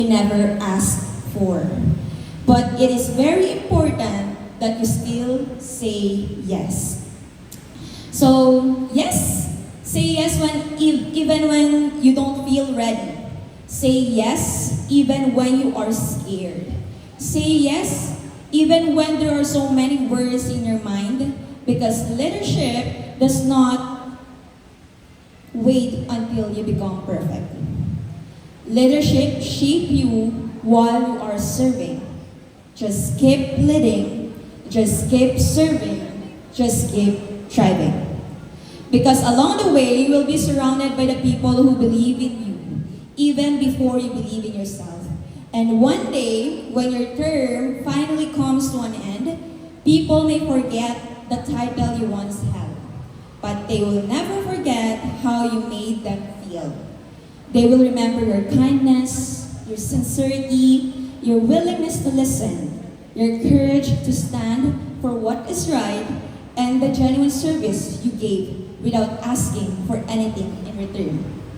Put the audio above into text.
you never asked for. But it is very important that you still say yes. So, yes, say yes even when you don't feel ready. Say yes even when you are scared. Say yes even when there are so many words in your mind, because leadership does not wait until you become perfect. Leadership shape you while you are serving. Just keep leading, just keep serving, just keep striving. Because along the way, you will be surrounded by the people who believe in you, even before you believe in yourself. And one day, when your term finally comes to an end, people may forget the title you once held, but they will never forget how you made them feel. They will remember your kindness, your sincerity, your willingness to listen, your courage to stand for what is right, and the genuine service you gave without asking for anything in return.